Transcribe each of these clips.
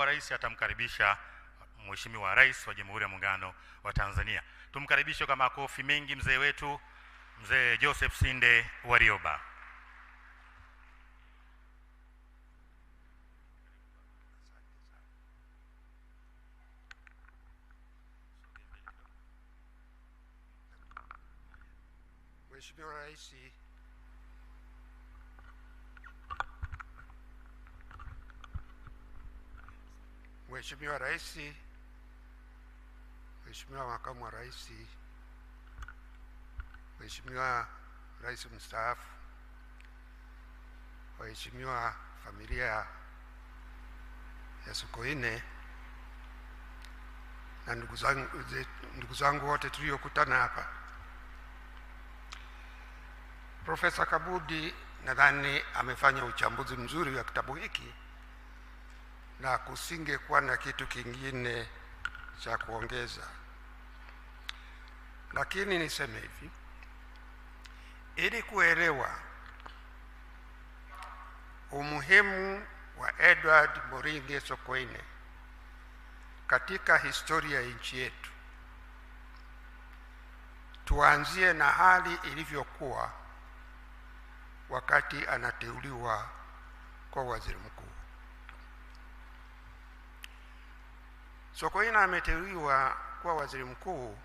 Rais atamkaribisha Mheshimiwa Rais wa Jamhuri ya Muungano wa Tanzania. Tumkaribishe kwa makofi mengi mzee wetu, Mzee Joseph Sinde Warioba. Mheshimiwa Rais, Mheshimiwa Rais, Mheshimiwa Makamu wa Rais, Mheshimiwa Rais mstaafu, waheshimiwa familia ya Sokoine na ndugu zangu wote tuliokutana hapa. Profesa Kabudi nadhani amefanya uchambuzi mzuri wa kitabu hiki na kusingekuwa na kitu kingine cha kuongeza. Lakini niseme hivi, ili kuelewa umuhimu wa Edward Moringe Sokoine katika historia ya nchi yetu, tuanzie na hali ilivyokuwa wakati anateuliwa kwa waziri mkuu. Sokoine ameteuliwa kwa waziri mkuu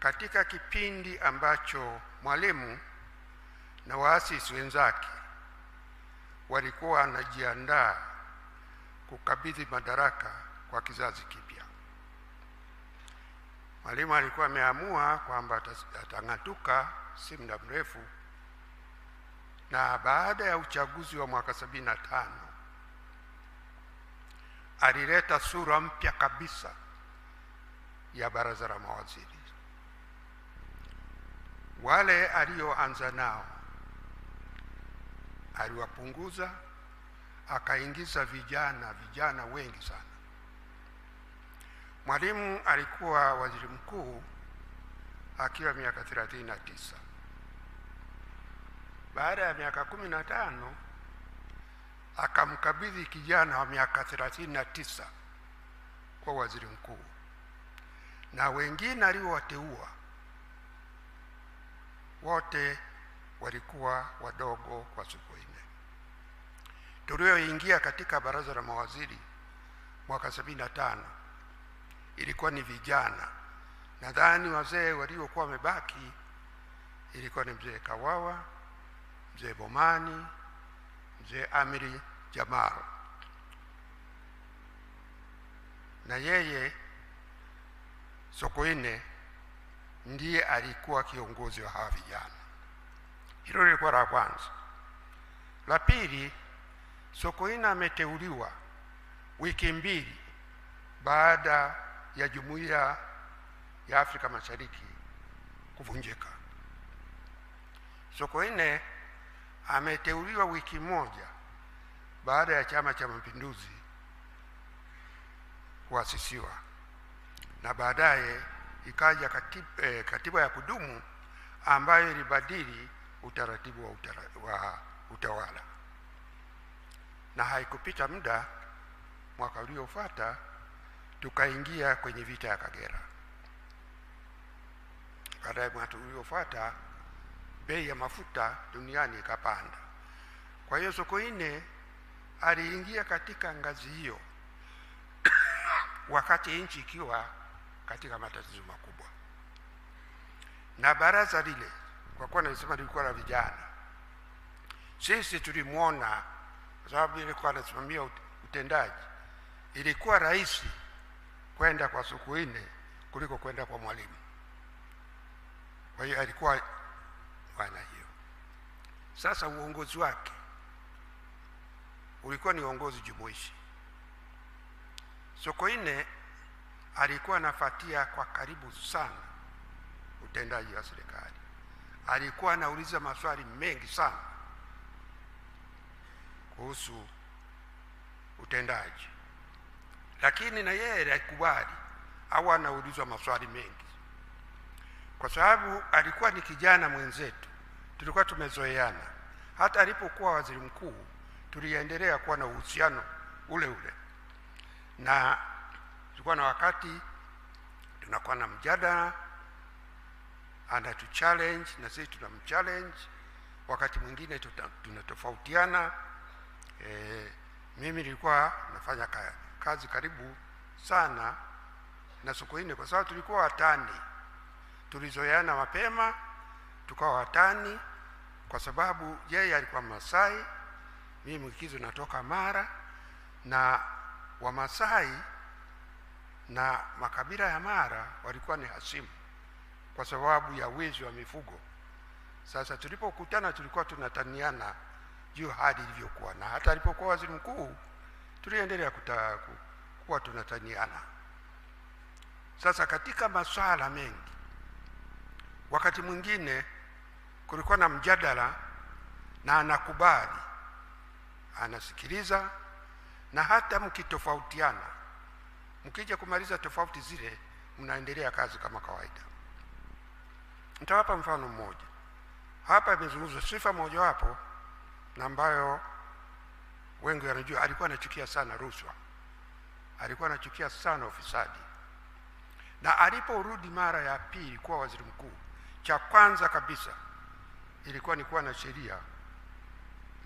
katika kipindi ambacho Mwalimu na waasisi wenzake walikuwa wanajiandaa kukabidhi madaraka kwa kizazi kipya. Mwalimu alikuwa ameamua kwamba atang'atuka si muda mrefu, na baada ya uchaguzi wa mwaka 75 alileta sura mpya kabisa ya baraza la mawaziri. Wale alioanza nao aliwapunguza, akaingiza vijana wengi sana. Mwalimu alikuwa waziri mkuu akiwa miaka 39. Baada ya miaka 15 akamkabidhi kijana wa miaka 39 kwa waziri mkuu, na wengine aliowateua wote walikuwa wadogo kwa Sokoine. Tulioingia katika baraza la mawaziri mwaka 75 ilikuwa ni vijana. Nadhani wazee waliokuwa wamebaki ilikuwa ni mzee Kawawa, mzee Bomani, mzee Amiri Jamal, na yeye Sokoine ndiye alikuwa kiongozi wa hawa vijana. Hilo lilikuwa la kwanza. La pili, Sokoine ameteuliwa wiki mbili baada ya Jumuiya ya Afrika Mashariki kuvunjika. Sokoine ameteuliwa wiki moja baada ya Chama cha Mapinduzi kuasisiwa, na baadaye ikaja katiba ya kudumu ambayo ilibadili utaratibu wa utawala. Na haikupita muda, mwaka uliofuata tukaingia kwenye vita ya Kagera. Baada ya mwaka uliofuata bei ya mafuta duniani ikapanda. Kwa hiyo Sokoine aliingia katika ngazi hiyo wakati nchi ikiwa katika matatizo makubwa. Na baraza lile, kwa kuwa nasema lilikuwa la vijana, sisi tulimuona, kwa sababu ilikuwa anasimamia utendaji, ilikuwa rahisi kwenda kwa Sokoine kuliko kwenda kwa Mwalimu. Kwa hiyo alikuwa wana hiyo. Sasa uongozi wake ulikuwa ni uongozi jumuishi. Sokoine alikuwa anafuatia kwa karibu sana utendaji wa serikali. Alikuwa anauliza maswali mengi sana kuhusu utendaji, lakini na yeye alikubali au anaulizwa maswali mengi, kwa sababu alikuwa ni kijana mwenzetu, tulikuwa tumezoeana. Hata alipokuwa waziri mkuu tuliendelea kuwa na uhusiano ule ule. na tulikuwa na wakati tunakuwa na mjadala, anatu challenge na sisi tunamchallenge, wakati mwingine tunatofautiana. Mimi nilikuwa nafanya kazi karibu sana na Sokoine kwa sababu tulikuwa watani, tulizoeana mapema, tukawa watani kwa sababu yeye alikuwa Masai, mimi Mwikizo natoka Mara, na Wamasai na makabila ya Mara walikuwa ni hasimu kwa sababu ya wizi wa mifugo. Sasa tulipokutana tulikuwa tunataniana juu hadi ilivyokuwa, na hata alipokuwa waziri mkuu tuliendelea kuwa tunataniana. Sasa katika masuala mengi, wakati mwingine kulikuwa na mjadala na anakubali, anasikiliza, na hata mkitofautiana, mkija kumaliza tofauti zile, mnaendelea kazi kama kawaida. Nitawapa mfano mmoja. Hapa imezungumzwa sifa moja wapo na ambayo wengi wanajua, alikuwa anachukia sana rushwa. Alikuwa anachukia sana ufisadi. Na aliporudi mara ya pili kuwa waziri mkuu, cha kwanza kabisa ilikuwa ni kuwa na sheria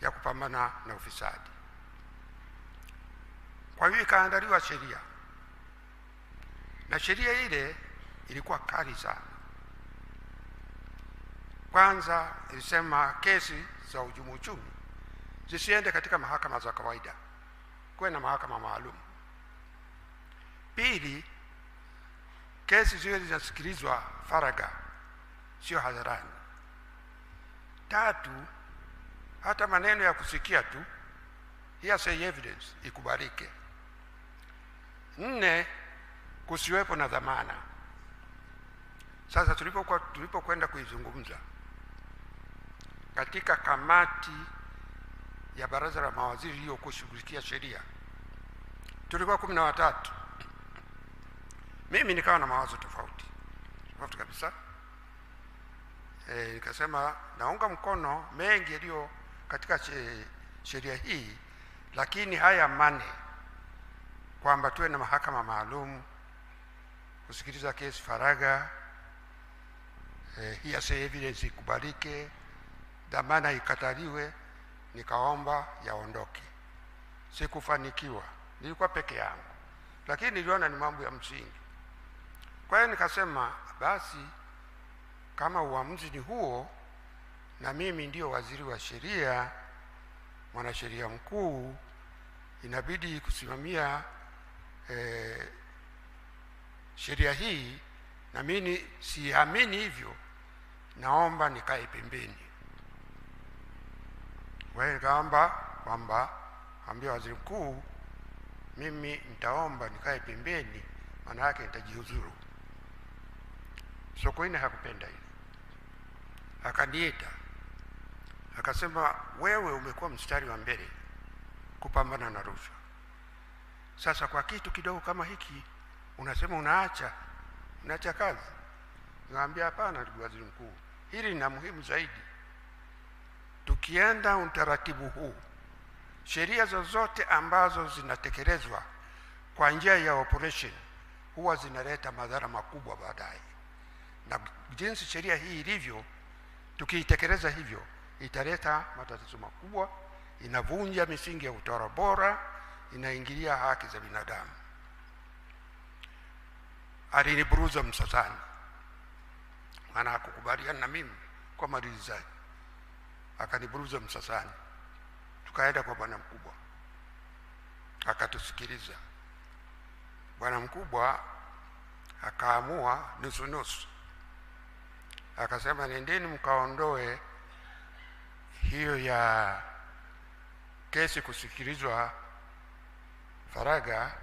ya kupambana na ufisadi. Kwa hiyo ikaandaliwa sheria, na sheria ile ilikuwa kali sana. Kwanza ilisema kesi za uhujumu uchumi zisiende katika mahakama za kawaida, kuwe na mahakama maalum. Pili, kesi ziwe zinasikilizwa faragha, sio hadharani. Tatu, hata maneno ya kusikia tu, hearsay evidence, ikubalike. 4, kusiwepo na dhamana. Sasa tulipokwenda kuizungumza katika kamati ya baraza la mawaziri hiyo kushughulikia sheria, tulikuwa 13. Mimi nikawa na mawazo tofauti kabisa. Nikasema naunga mkono mengi yaliyo katika sheria hii, lakini haya mane, kwamba tuwe na mahakama maalum, kusikiliza kesi faragha, hearsay evidence ikubalike, dhamana ikataliwe, nikaomba yaondoke. Sikufanikiwa, nilikuwa peke yangu, lakini niliona ni mambo ya msingi. Kwa hiyo nikasema basi kama uamuzi ni huo, na mimi ndio waziri wa sheria, mwanasheria mkuu, inabidi kusimamia sheria hii, na mimi siamini hivyo, naomba nikae pembeni. Wewe nikaomba kwamba ambia waziri mkuu, mimi nitaomba nikae pembeni, maana yake nitajihuzuru. Sokoine hakupenda hilo, akaniita akasema, wewe umekuwa mstari wa mbele kupambana na rushwa. Sasa kwa kitu kidogo kama hiki unasema unaacha kazi? Nikamwambia hapana, ndugu waziri mkuu, hili ni muhimu zaidi. Tukienda utaratibu huu, sheria zozote ambazo zinatekelezwa kwa njia ya operation huwa zinaleta madhara makubwa baadaye. Na jinsi sheria hii ilivyo, tukiitekeleza hivyo, italeta matatizo makubwa, inavunja misingi ya utawala bora, inaingilia haki za binadamu. Aliniburuza msasani, maana hakukubaliana na mimi kwa malizaji. Akaniburuza msasani, tukaenda kwa bwana mkubwa, akatusikiliza. Bwana mkubwa akaamua nusu, akasema nendeni mkaondoe hiyo ya kesi kusikilizwa faragha,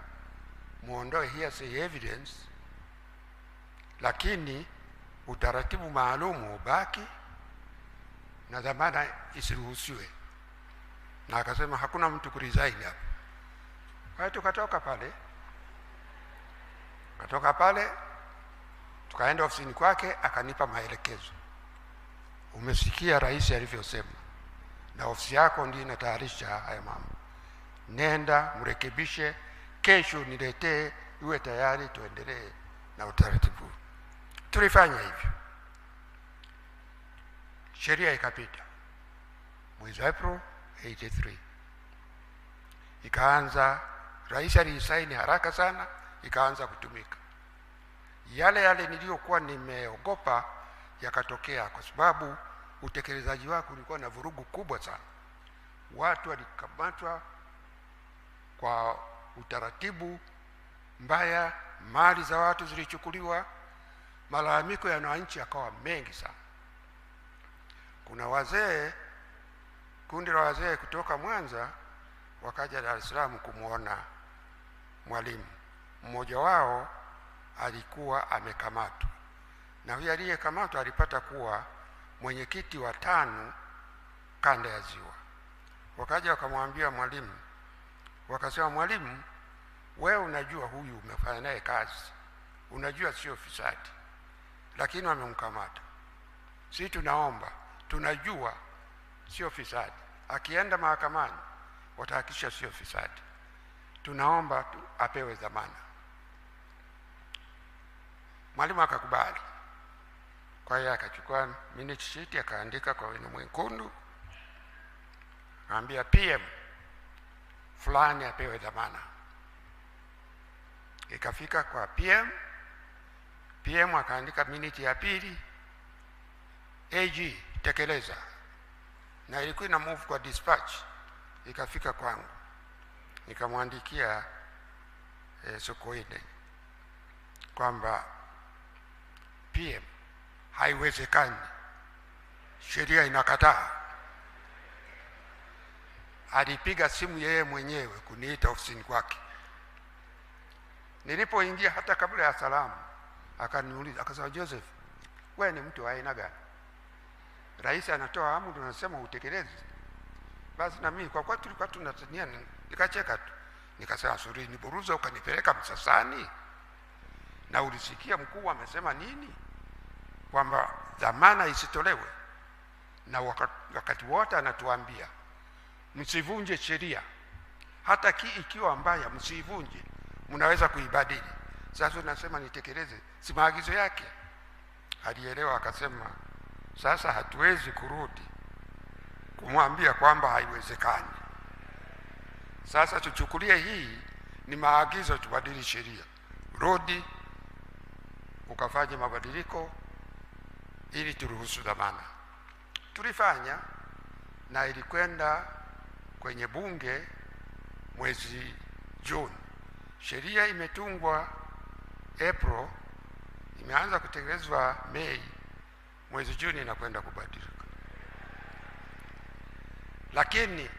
muondoe hearsay evidence, lakini utaratibu maalumu ubaki na dhamana isiruhusiwe. Na akasema hakuna mtu kuresign hapa. Kwa hiyo tukatoka pale tukaenda ofisini kwake, akanipa maelekezo. Umesikia rais alivyosema, na ofisi yako ndiyo inatayarisha haya mambo. Nenda mrekebishe kesho niletee, iwe tayari tuendelee na utaratibu. Tulifanya hivyo. Sheria ikapita mwezi April 83, ikaanza. Rais alisaini haraka sana, ikaanza kutumika. Yale niliyokuwa nimeogopa yakatokea, kwa sababu utekelezaji wake ulikuwa na vurugu kubwa sana. Watu walikamatwa kwa utaratibu mbaya, mali za watu zilichukuliwa, malalamiko ya wananchi yakawa mengi sana. Kuna wazee, kundi la wazee kutoka Mwanza wakaja Dar es Salaam kumuona Mwalimu. Mmoja wao alikuwa amekamatwa, na huyo aliyekamatwa alipata kuwa mwenyekiti wa 5 kanda ya Ziwa. Wakaja wakamwambia Mwalimu, wakasema, Mwalimu, wewe unajua huyu umefanya naye kazi, unajua sio fisadi, lakini wamemkamata. Sisi tunaomba, tunajua sio fisadi, akienda mahakamani watahakikisha sio fisadi, tunaomba apewe dhamana. Mwalimu akakubali. Kwa hiyo akachukua minute sheet akaandika kwa wino mwekundu, akaambia PM fulani apewe dhamana. Ikafika kwa PM akaandika minute ya pili, AG tekeleza, na ilikuwa ina move kwa dispatch. Ikafika kwangu, nikamwandikia Sokoine kwamba PM, haiwezekani, sheria inakataa. Alipiga simu yeye mwenyewe kuniita ofisini kwake. Nilipoingia, hata kabla ya salamu, akaniuliza, akasema, Joseph, wewe ni mtu wa aina gani? Rais anatoa amri unasema utekeleze. Basi na mimi kwa tulikuwa tunatania, nikacheka tu. Nikasema, suri ni buruza ukanipeleka Msasani? Na ulisikia mkuu amesema nini? Kwamba dhamana isitolewe. Na wakati wote anatuambia msivunje sheria, hata ikiwa mbaya msivunje, mnaweza kuibadili. Sasa unasema nitekeleze, si maagizo yake? Alielewa, akasema, sasa hatuwezi kurudi kumwambia kwamba haiwezekani. Sasa tuchukulie hii ni maagizo, tubadili sheria. Rudi ukafanye mabadiliko ili turuhusu dhamana. Tulifanya, na ilikwenda kwenye bunge mwezi Juni. Sheria imetungwa April, imeanza kutekelezwa Mei, mwezi Juni inakwenda kubadilika. Lakini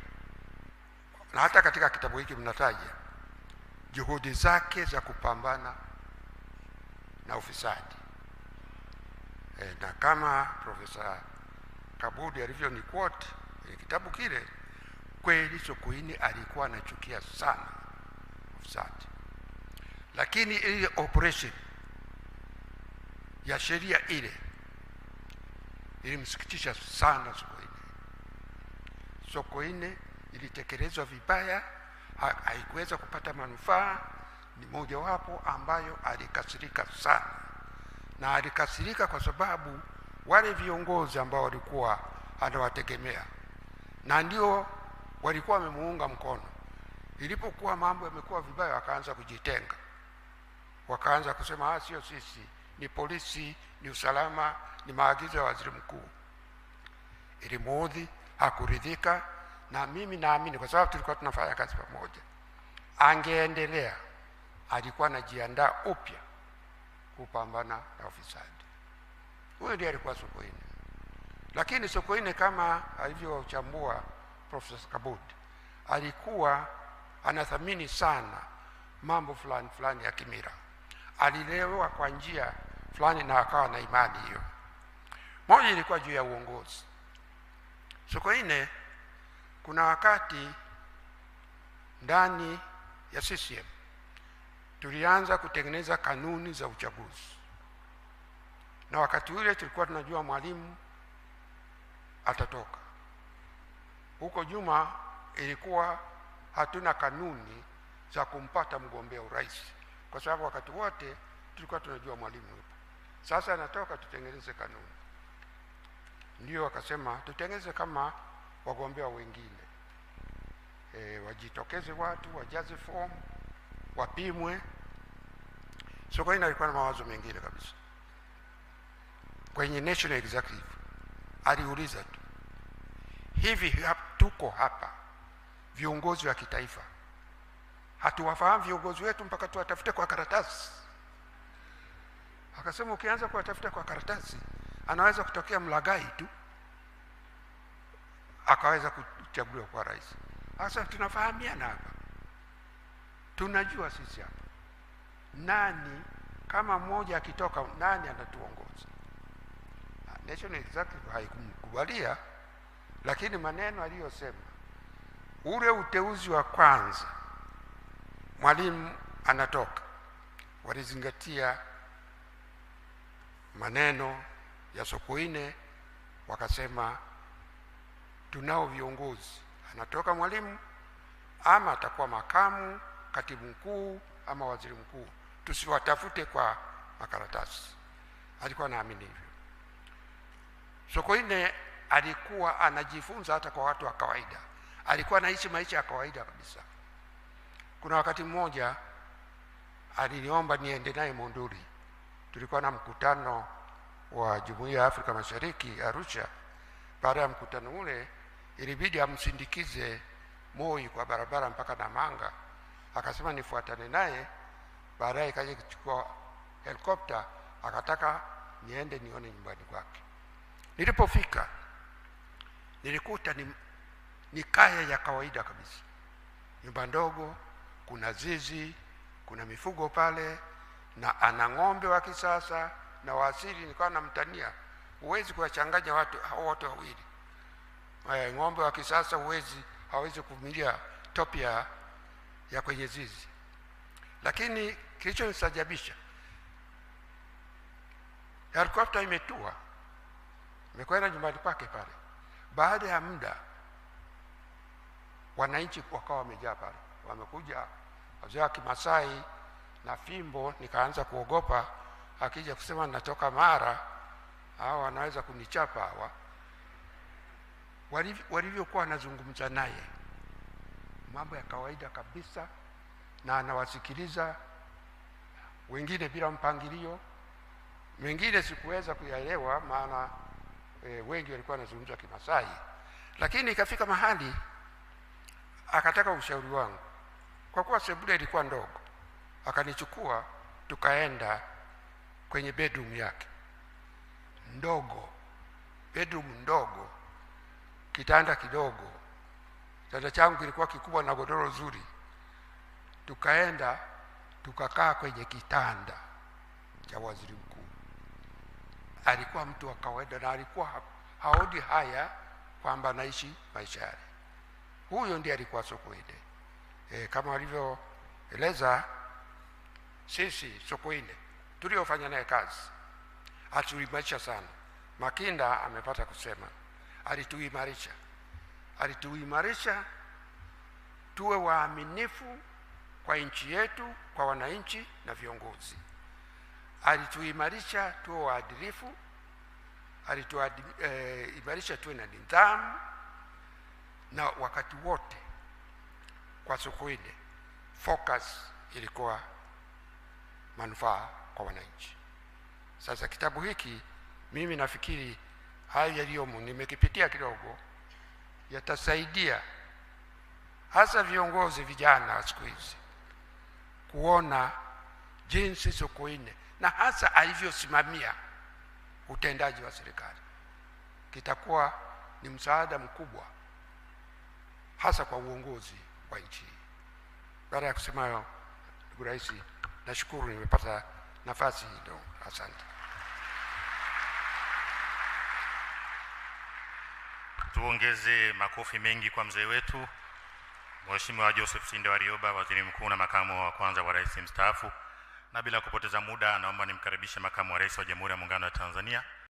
na hata katika kitabu hiki mnataja juhudi zake za kupambana na ufisadi. Na kama Profesa Kabudi alivyoni quote kwenye kitabu kile, kweli Sokoine alikuwa anachukia sana ufisadi. Lakini ile operation ya sheria ile ilimsikitisha sana Sokoine. Sokoine ilitekelezwa vibaya, haikuweza kupata manufaa. Ni moja wapo ambayo alikasirika sana, na alikasirika kwa sababu wale viongozi ambao walikuwa anawategemea na ndio walikuwa wamemuunga mkono, ilipokuwa mambo yamekuwa vibaya wakaanza kujitenga, wakaanza kusema sio sisi, ni polisi, ni usalama, ni maagizo ya waziri mkuu. Ilimuudhi, hakuridhika. Na mimi naamini kwa sababu tulikuwa tunafanya kazi pamoja, angeendelea, alikuwa anajiandaa upya kupambana na ufisadi. Huyo ndiye alikuwa Sokoine. Lakini Sokoine, kama alivyochambua Profesa Kabudi, alikuwa anathamini sana mambo fulani ya kimila. Alilelewa kwa njia fulani na akawa na imani hiyo. Moja ilikuwa juu ya uongozi. Sokoine, kuna wakati ndani ya CCM tulianza kutengeneza kanuni za uchaguzi, na wakati ule tulikuwa tunajua Mwalimu atatoka. Huko Juma ilikuwa hatuna kanuni za kumpata mgombea urais, kwa sababu wakati wote tulikuwa tunajua Mwalimu yupo. Sasa anatoka tutengeneze kanuni. Ndio akasema tutengeneze kama wagombea wengine, wajitokeze watu, wajaze fomu, wapimwe. Sokoine alikuwa na mawazo mengine kabisa. Kwenye National Executive aliuliza tu, hivi tuko hapa viongozi wa kitaifa, hatuwafahamu viongozi wetu mpaka tuwatafute kwa karatasi? Akasema ukianza kuwatafuta kwa karatasi anaweza kutokea mlagai tu akaweza kuchaguliwa kwa rais. Sasa tunafahamiana hapa, tunajua sisi hapa nani, kama mmoja akitoka nani anatuongoza. National Executive haikumkubalia, lakini maneno aliyosema, ule uteuzi wa kwanza Mwalimu anatoka, walizingatia maneno ya Sokoine, wakasema tunao viongozi, anatoka Mwalimu ama atakuwa makamu, katibu mkuu ama waziri mkuu, tusiwatafute kwa makaratasi. Alikuwa anaamini hivyo. Sokoine alikuwa anajifunza hata kwa watu wa kawaida, alikuwa anaishi maisha ya kawaida kabisa. Kuna wakati mmoja aliniomba niende naye Monduli, tulikuwa na mkutano wa Jumuiya ya Afrika Mashariki Arusha. Baada ya mkutano ule ilibidi amsindikize Moi kwa barabara mpaka Namanga. Akasema nifuatane naye, baadaye kaje kuchukua helikopta, akataka niende nione nyumbani kwake. Nilipofika nilikuta ni kaya ya kawaida kabisa, nyumba ndogo, kuna zizi, kuna mifugo pale, na ana ng'ombe wa kisasa na waasili. Nilikuwa namtania, huwezi kuwachanganya watu hao wote wawili. Ng'ombe wa kisasa hawezi kuvumilia topi ya kwenye zizi. Lakini kilichonistajabisha, helikopta imetua, imekwenda nyumbani kwake pale. Baada ya muda wananchi wakawa wamejaa pale, wamekuja wazee wa Kimasai na fimbo. Nikaanza kuogopa, akija kusema natoka Mara hao wanaweza kunichapa hawa. Walivyokuwa wanazungumza naye mambo ya kawaida kabisa, na anawasikiliza, wengine bila mpangilio, wengine sikuweza kuyaelewa maana wengi walikuwa wanazungumza Kimasai. Lakini ikafika mahali akataka ushauri wangu, kwa kuwa sebule ilikuwa ndogo, akanichukua tukaenda kwenye bedroom yake ndogo, bedroom ndogo, kitanda kidogo. Kitanda changu kilikuwa kikubwa na godoro zuri. Tukaenda tukakaa kwenye kitanda cha waziri mkuu. Alikuwa mtu wa kawaida na alikuwa haoni haya kwamba anaishi maisha yale. Huyo ndiye alikuwa Sokoine. Kama walivyoeleza, sisi Sokoine tuliofanya naye kazi atuimarisha sana. Makinda amepata kusema alituimarisha tuwe waaminifu kwa nchi yetu, kwa wananchi na viongozi. Alituimarisha tuwe waadilifu, alituimarisha tuwe na nidhamu, na wakati wote kwa Sokoine focus ilikuwa manufaa kwa wananchi. Sasa kitabu hiki mimi nafikiri hayo yaliyomo nimekipitia kidogo, yatasaidia hasa viongozi vijana siku hizi kuona jinsi Sokoine na hasa alivyosimamia utendaji wa serikali. Kitakuwa ni msaada mkubwa hasa kwa uongozi wa nchi. Baada ya kusema hayo, ndugu Rais, nashukuru nimepata nafasi hii. Asante. Tuongeze makofi mengi kwa mzee wetu Mheshimiwa Joseph Sinde Warioba, Waziri Mkuu na makamu wa kwanza wa Rais mstaafu. Na bila kupoteza muda, naomba nimkaribishe makamu wa Rais wa Jamhuri ya Muungano wa Tanzania